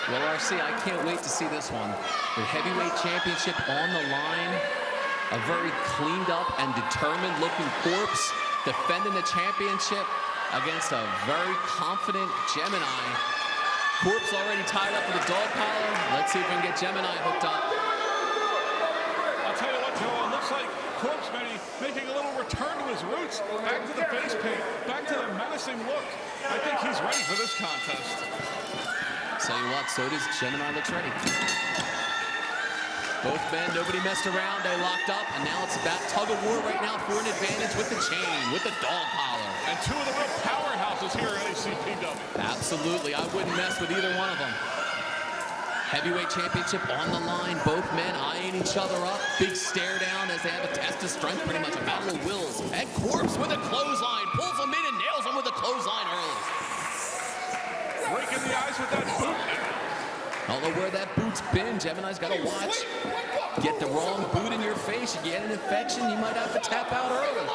Well, RC, I can't wait to see this one. The heavyweight championship on the line. A very cleaned up and determined looking Corpse defending the championship against a very confident Gemini. Corpse already tied up with a dog collar. Let's see if we can get Gemini hooked up. I'll tell you what, Joe, it looks like Corpse making a little return to his roots. Back to the face paint, back to the menacing look. I think he's ready for this contest. Tell you what, so does Gemini. Looks ready. Both men, nobody messed around. They locked up, and now it's about tug of war right now for an advantage with the chain, with the dog collar. And two of the real powerhouses here at ACPW. Absolutely, I wouldn't mess with either one of them. Heavyweight championship on the line. Both men eyeing each other up. Big stare down as they have a test of strength, pretty much a battle of wills. And Corpse with a clothesline, pulls him in and nails him with a clothesline early. Breaking the eyes with that boot. I don't know where that boot's been. Gemini's got to watch. Get the wrong boot in your face, you get an infection, you might have to tap out early.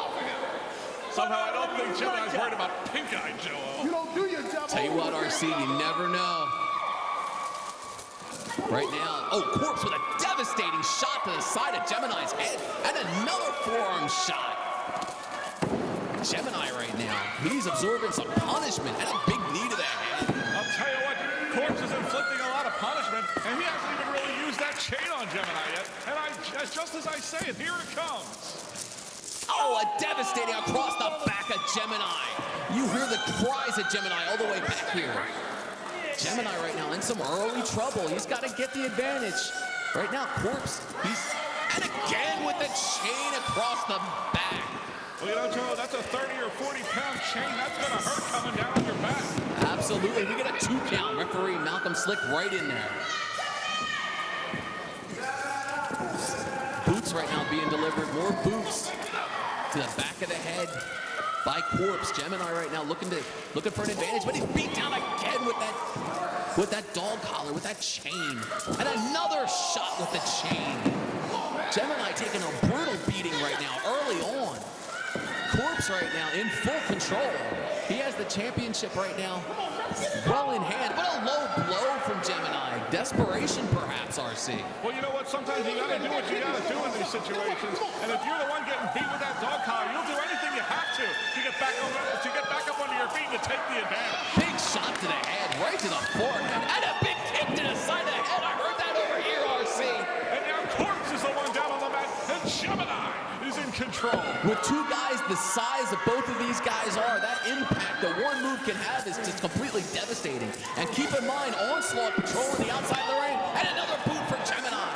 Somehow I don't think Gemini's worried about pink eye, Joe. You don't do your job. Tell you what, RC, you never know. Right now, oh, Corpse with a devastating shot to the side of Gemini's head, and another forearm shot. Gemini right now, he's absorbing some punishment and a big knee to the head. I'll tell you what, Corpse is inflicting a lot of punishment, and he hasn't even really used that chain on Gemini yet. And just as I say it, here it comes. Oh, a devastating across the back of Gemini. You hear the cries of Gemini all the way back here. Gemini right now in some early trouble. He's got to get the advantage. Right now, Corpse, and again with the chain across the back. Well, you know, Joe, that's a 30 or 40-pound chain. That's going to hurt coming down on your back. Absolutely. We get a 2 count. Referee Malcolm Slick right in there. Boots right now being delivered. More boots to the back of the head by Corpse. Gemini right now looking for an advantage, but he's beat down again with that dog collar, with that chain. And another shot with the chain. Gemini taking a brutal beating right now, early on. Corpse right now in full control. He has the championship right now well in hand. What a low blow from Gemini. Desperation perhaps, RC. Well, you know what? Sometimes you got to do what you got to do in these situations. And if you're the one getting beat with that dog collar, you'll do anything you have to get back up onto your feet and to take the advantage. Big shot to the head, right to the forehead, and a big kick to the side of the head. I heard that over here, RC. And now Corpse is the one down on the mat, and Gemini is in control. With two guys the size of both of these guys are, that impact that one move can have is just completely devastating. And keep in mind, Onslaught patrolling the outside of the ring, and another boot for Gemini.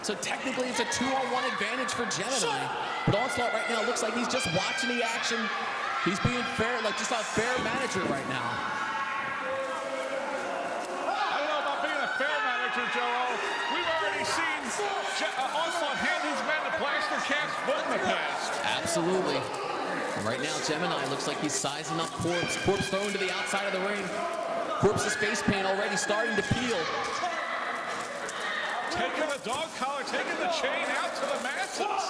So technically it's a 2-on-1 advantage for Gemini. But Onslaught right now looks like he's just watching the action. He's being fair, like just a fair manager right now. I don't know about being a fair manager, Joe. We've already seen Onslaught hand his man the plaster cast foot in the past. Absolutely. And right now, Gemini looks like he's sizing up Corpse. Corpse thrown to the outside of the ring. Corpse's face paint already starting to peel. Taking the dog collar, taking the chain out to the masses.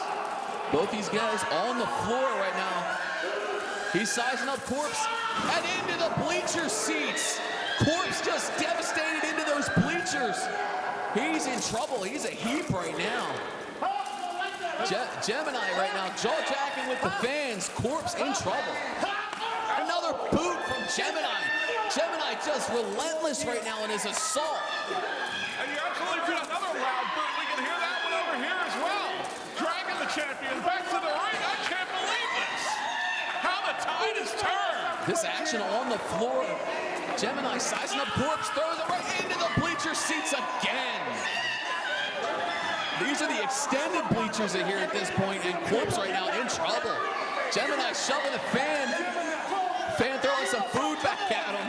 Both these guys on the floor right now. He's sizing up Corpse and into the bleacher seats. Corpse just devastated into those bleachers. He's in trouble. He's a heap right now. Gemini right now jaw-jacking with the fans. Corpse in trouble. Another boot from Gemini. Gemini just relentless right now in his assault. And you absolutely did another loud boot. We can hear that one over here as well. Dragging the champion back to the ring. I can't believe this. How the tide has turned. This action on the floor. Gemini sizing up Corpse, throws it right into the bleacher seats again. These are the extended bleachers in here at this point, and Corpse right now in trouble. Gemini shoving the fan. Fan throwing some food back at him.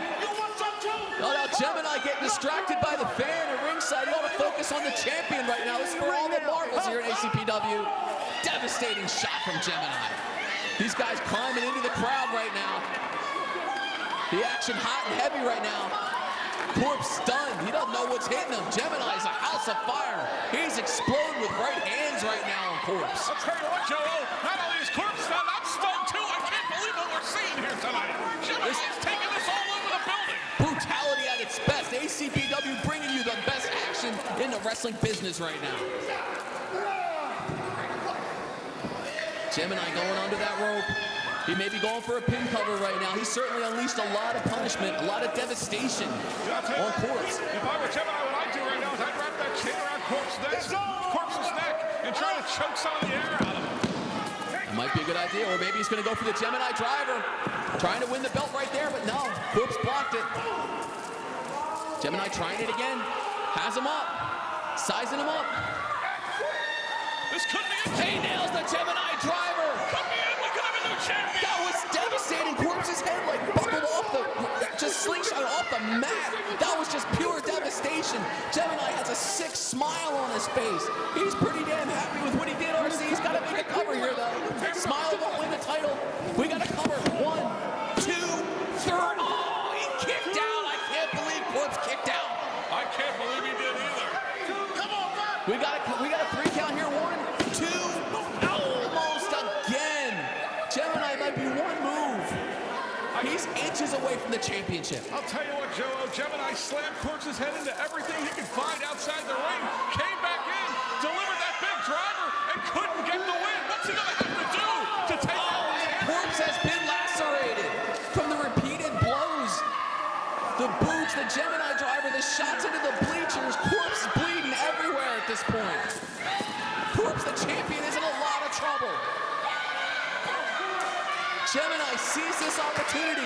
Oh, now Gemini getting distracted by the fan at ringside. You want to focus on the champion right now. This is for all the marbles here at ACPW. Devastating shot from Gemini. These guys climbing into the crowd right now. The action hot and heavy right now. Corpse stunned. He doesn't know what's hitting him. Gemini's a house of fire. He's exploding with right hands right now on Corpse. I'll tell you what, Joe, not only is Corpse stunned, I'm stunned too. I can't believe what we're seeing here tonight. Gemini's taking this all over the building. Brutality at its best. ACPW bringing you wrestling business right now. Gemini going under that rope. He may be going for a pin cover right now. He's certainly unleashed a lot of punishment, a lot of devastation on Corpse. If I were Gemini, what I'd do right now is I'd wrap that chain around Corpse's neck and try to choke some of the air out of him. That might be a good idea, or maybe he's going to go for the Gemini driver. Trying to win the belt right there, but no. Corpse blocked it. Gemini trying it again. Has him up. Sizing him up. This could be it. He nails the Gemini driver. Could be it. We could have a new champion. That was devastating. Corpse's head like buckled off just slingshot off the mat. That was just pure devastation. Gemini has a sick smile on his face. He's pretty damn happy with what he did, RC. He's got to make a cover here, though. Smile won't win the title. We got to cover. 1, 2, 3. Oh, he kicked out. I can't believe Corpse kicked out. I can't believe he did either. Come on, man. We got a 3 count here. 1, 2. Almost again. Gemini might be one move. He's inches away from the championship. I'll tell you what, Joe. Gemini slammed Corpse's head into everything he could find outside the ring. Came back in, delivered that big driver, and couldn't get the win. What's he gonna have to do to take that win? Corpse has been lacerated from the repeated blows. The boots, the Gemini driver, the shots into the bleachers. Corpse is bleeding everywhere at this point. Corpse, the champion, is in a lot of trouble. Gemini sees this opportunity.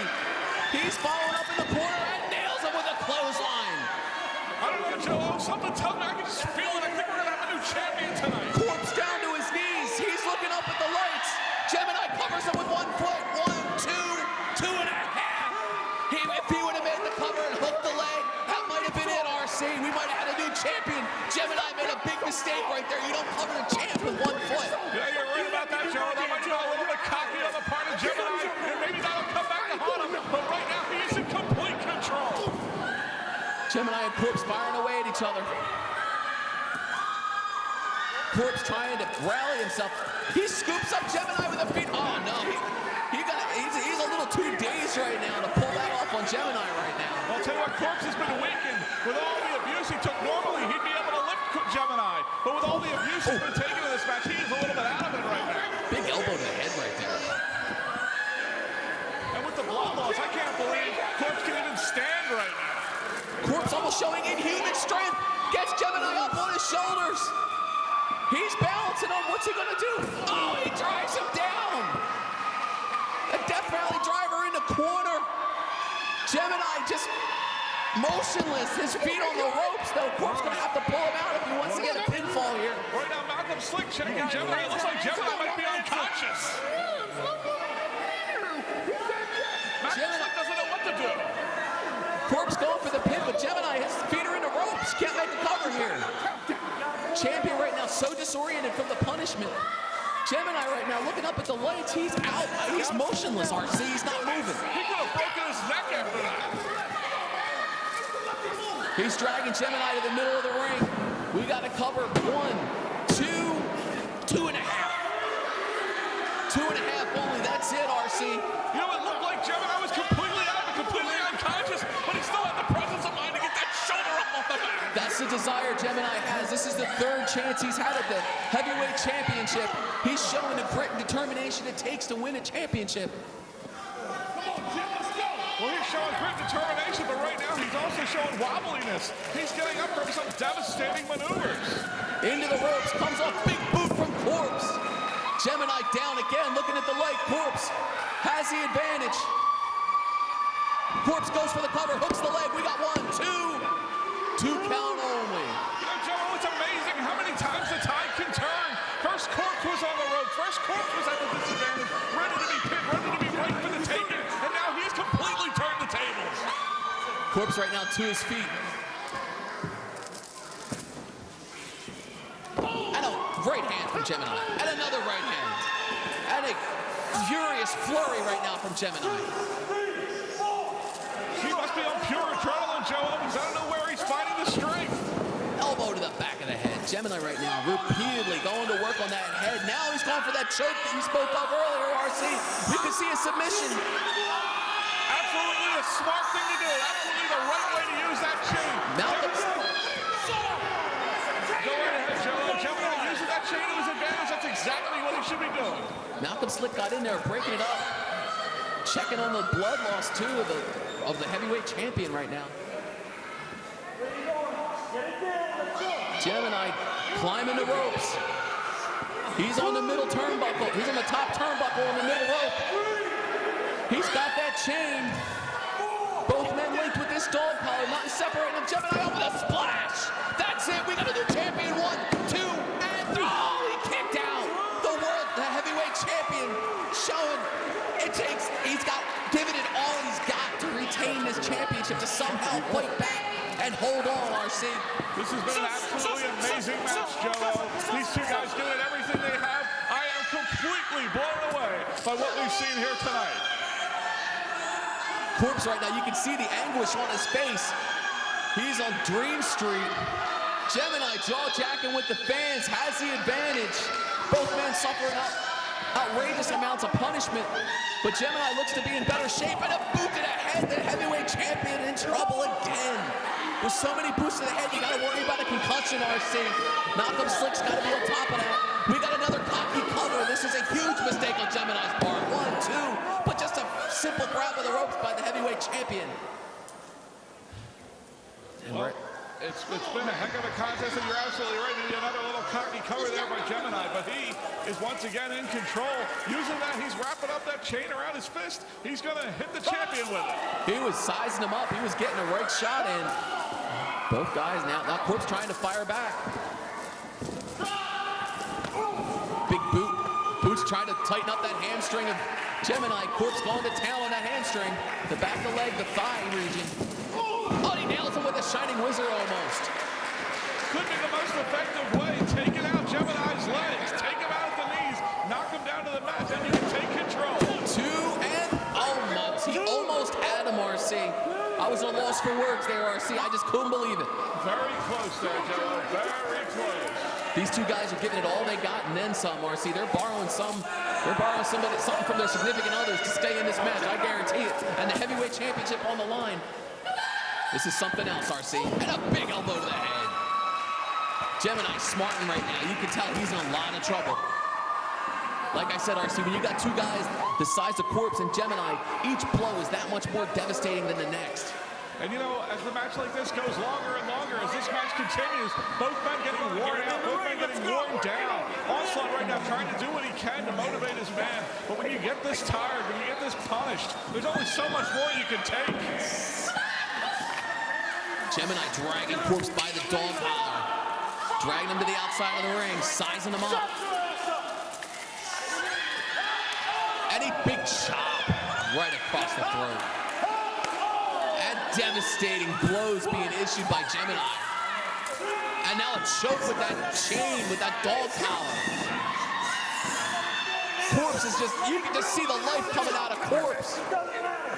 He's following up in the corner and nails him with a clothesline. I don't know, Joe. Something tells me I can just feel it. I think we're gonna have a new champion tonight. Corpse down to his knees. He's looking up at the lights. Gemini covers him with 1 foot. 1, 2, 2.5. If he would have made the cover and hooked the leg, that might have been it, RC. We might have had a new champion. Gemini made a big mistake right there. You don't cover the champ with 1 foot. Yeah, you're right about that, Joe. That might be a little bit cocky on the part of Gemini, and maybe that'll come back to haunt him. But right now, he is in complete control. Gemini and Corpse firing away at each other. Corpse trying to rally himself. He scoops up Gemini with a feet. Oh no, he's a little too dazed right now to pull that off on Gemini right now. I'll tell you what, Corpse has been weakened. With all the abuse he took normally, he'd be able to lift Gemini. But with all the abuse he's been taking in this match, he is a little bit out of it right now. Big elbow to the head right there. And with the blood loss, I can't believe Corpse can even stand right now. Corpse almost showing inhuman strength. Gets Gemini up on his shoulders. He's balancing on. What's he gonna do? Oh, he drives him down. A Death Valley driver in the corner. Gemini just motionless. His feet on the ropes, though. Corpse gonna have to pull him out if he wants to get a pinfall here. Right now, Malcolm Slick checking Gemini. It looks like Gemini might be unconscious. Malcolm Slick doesn't know what to do. Corpse going for the pin, but Gemini, his feet are in the ropes. Can't make a cover here. Champion right now so disoriented from the punishment. Gemini right now looking up at the lights. He's out. He's motionless, RC. He's not moving. He could have broken his neck after that. He's dragging Gemini to the middle of the ring. We got to cover 1, 2, 2.5. 2.5 only. That's it, RC. You know, it looked like Gemini was completely out of it, completely unconscious, but he still had the presence of mind to get that shoulder up off the mat. That's the desire Gemini has. This is the 3rd chance he's had at the heavyweight championship. He's showing the grit and determination it takes to win a championship. Well, he's showing grit and determination, but right now he's also showing wobbliness. He's getting up from some devastating maneuvers. Into the ropes, comes off big boot from Corpse. Gemini down again, looking at the light. Corpse has the advantage. Corpse goes for the cover, hooks the leg. We got 1, 2 count only. You know, Joe, it's amazing how many times the tide can turn. First Corpse was on the rope. First Corpse was at the disadvantage, ready to be pinned, ready to be right for the taking. And now he's completely turned the tables. Corpse right now to his feet. And a right hand from Gemini. And another right hand. And a furious flurry right now from Gemini. He must be on pure adrenaline, Joe Owens. I don't know where he's finding the strength. Elbow to the back of the head. Gemini right now repeatedly going to work on that head. Now he's going for that choke that you spoke of earlier, RC. We can see a submission. Absolutely a smart thing to do. Absolutely the right way to use that chain. Malcolm. Go right ahead, Joe. Gemini using that chain to his advantage. That's exactly what he should be doing. Malcolm Slick got in there, breaking it up. Checking on the blood loss, too, of the heavyweight champion right now. Gemini climbing the ropes. He's on the middle turnbuckle. He's on the top turnbuckle on the middle rope. He's got that chain. Both men linked with this dog collar, not separating them. Gemini over the splash. That's it. We got a new champion. 1, 2, and 3. Oh, he kicked out. The heavyweight champion showing he's given it all he's got to retain this championship, to somehow fight back and hold on, RC. This has been an absolutely amazing match, Joe. These two guys doing everything they have. I am completely blown away by what we've seen here tonight. Corpse right now, you can see the anguish on his face. He's on Dream Street. Gemini jaw-jacking with the fans, has the advantage. Both men suffering outrageous amounts of punishment, but Gemini looks to be in better shape, and a boot to the head. The heavyweight champion in trouble again. With so many boots to the head, you gotta worry about a concussion, RC. Malcolm Slick's gotta be on top of that. We got another cocky cover. This is a huge mistake on Gemini's part. 1, 2, but just a simple grab of the ropes by the heavyweight champion. And Well, it's been a heck of a contest, and you're absolutely right. Another little cocky cover there by Gemini, but he is once again in control. Using that, he's wrapping up that chain around his fist. He's going to hit the champion with it. He was sizing him up. He was getting a right shot in. Both guys now Corpse trying to fire back. Big boot. Boot's trying to tighten up that hamstring of Gemini. Corpse going to town on that hamstring. The back of the leg, the thigh region. Oh, he nails him with a shining wizard almost. Could be the most effective way. Taking out Gemini's legs. Take him out at the knees. Knock him down to the mat. Then you can take control. 2 and almost. He almost had him, RC. I was at a loss for words there, RC. I just couldn't believe it. Very close there, Joe. Very close. These two guys are giving it all they got and then some, RC. They're borrowing something from their significant others to stay in this match. I guarantee it. And the heavyweight championship on the line. This is something else, RC. And a big elbow to the head. Gemini smarting right now. You can tell he's in a lot of trouble. Like I said, RC, when you got two guys the size of Corpse and Gemini, each blow is that much more devastating than the next. And you know, as the match like this goes longer and longer, as this match continues, both men getting worn out, both men getting worn down. Onslaught right now trying to do what he can to motivate his man. But when you get this tired, when you get this punished, there's only so much more you can take. Gemini dragging Corpse by the dog collar. Dragging him to the outside of the ring, sizing him up. And a big chop right across the throat. And devastating blows being issued by Gemini. And now a choke with that chain, with that dog collar. Corpse is just, you can just see the life coming out of Corpse.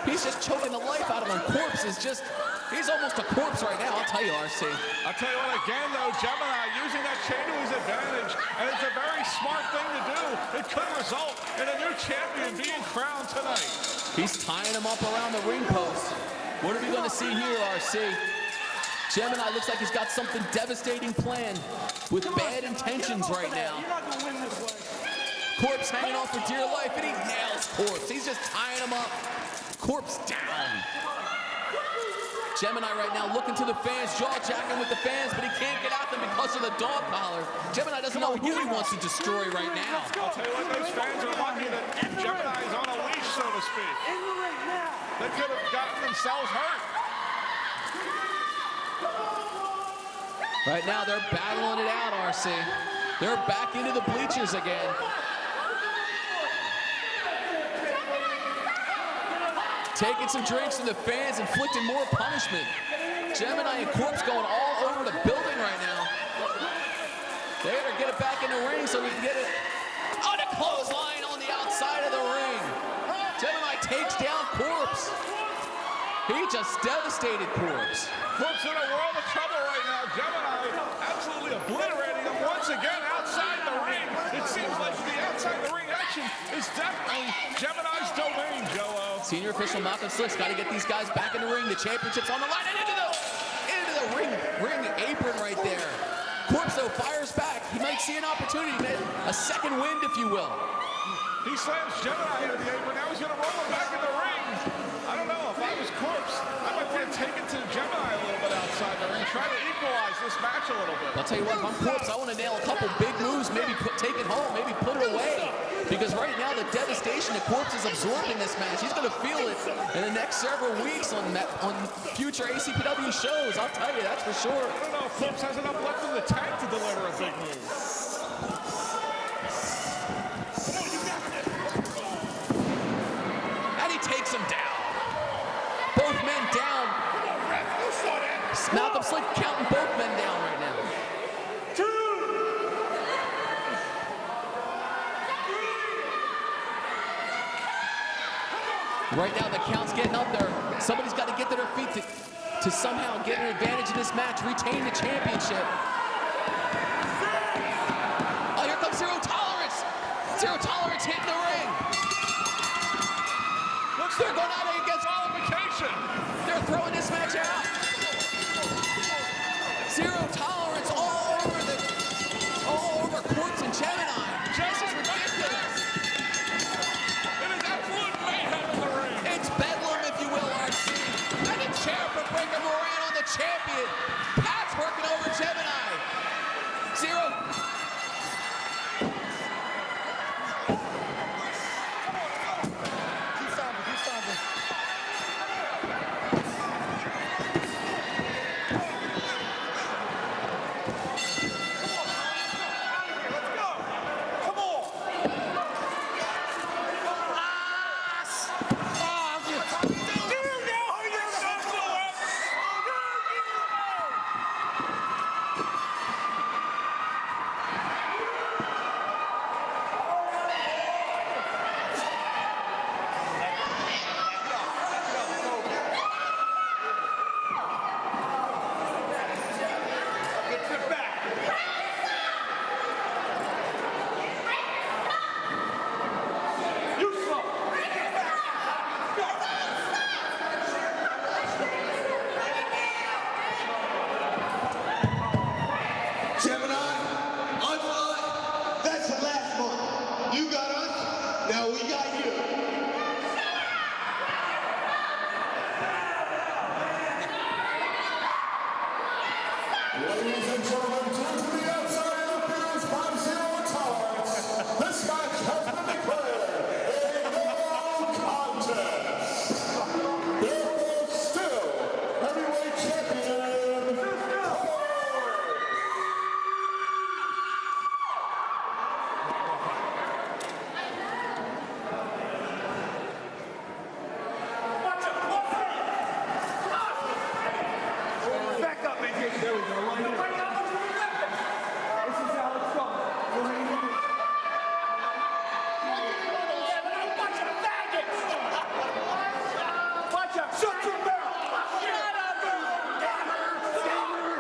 He's just choking the life out of him. Corpse is just, he's almost a corpse right now, I'll tell you, RC. I'll tell you what, again, though, Gemini using that chain to his advantage, and it's a very smart thing to do. It could result in a new champion being crowned tonight. He's tying him up around the ring post. What are we going to see here, RC? Gemini looks like he's got something devastating planned with bad intentions right now. Corpse hanging on for dear life, and he nails Corpse. He's just tying him up. Corpse down. Gemini right now looking to the fans, jaw-jacking with the fans, but he can't get at them because of the dog collar. Gemini doesn't know who he wants to destroy right now. I'll tell you what, those fans are lucky that Gemini is on a leash, so to speak. They could have gotten themselves hurt. Right now, they're battling it out, RC. They're back into the bleachers again. Taking some drinks from the fans, inflicting more punishment. Gemini and Corpse going all over the building right now. They better get it back in the ring so we can get it on a clothesline on the outside of the ring. Gemini takes down Corpse. He just devastated Corpse. Corpse in a world of trouble right now. Gemini absolutely obliterating him once again outside the ring. It seems like the outside the ring action is definitely Gemini's domain, Joe. Senior official Malcolm Slick's got to get these guys back in the ring. The championship's on the line and into the ring apron right there. Corpse, though, fires back. He might see an opportunity, man. A second wind, if you will. He slams Gemini into the apron. Now he's going to roll him back in the ring. I don't know. If I was Corpse, I might want to take it to Gemini a little bit outside the ring. Try to equalize this match a little bit. I'll tell you what, if I'm Corpse, I want to nail a couple big moves, maybe take it home, maybe put it away. Because right now, the devastation that Corpse is absorbing this match, he's going to feel it in the next several weeks on future ACPW shows. I'll tell you, that's for sure. I don't know if Corpse has enough left in the tank to deliver a big move. And he takes him down. Both men down. Malcolm Slick counting both men down right now. Right now, the count's getting up there. Somebody's got to get to their feet to somehow get an advantage in this match, retain the championship. Oh, here comes Zero Tolerance. Zero Tolerance hitting the ring. They're going out against qualification. They're throwing this match out. Zero Tolerance all over Corpse and Gemini. This is ridiculous. It is absolute mayhem in the ring. It's bedlam, if you will, RC. And a chair for Breaker Moran on the champion. Pat's working over Gemini. Zero. Ladies and gentlemen, due to the outside interference by Zero Tolerance, this match has been declared a no contest. Therefore, still heavyweight champion, back up, man. There we go. Line up. This is how it's going. Bunch of faggots! Watch out! Shut your mouth! Shut up! Scammer!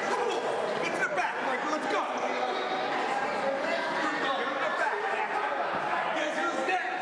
Come on! Get to the back, Michael. Let's go! Get to the back. Guess who's next?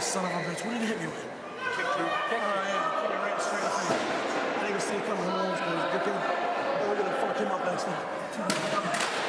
Son of a bitch, what did you hit me with? Kick you. Oh, yeah, kick me right straight in the face. I didn't even see it coming home, because we're gonna fuck him up next time.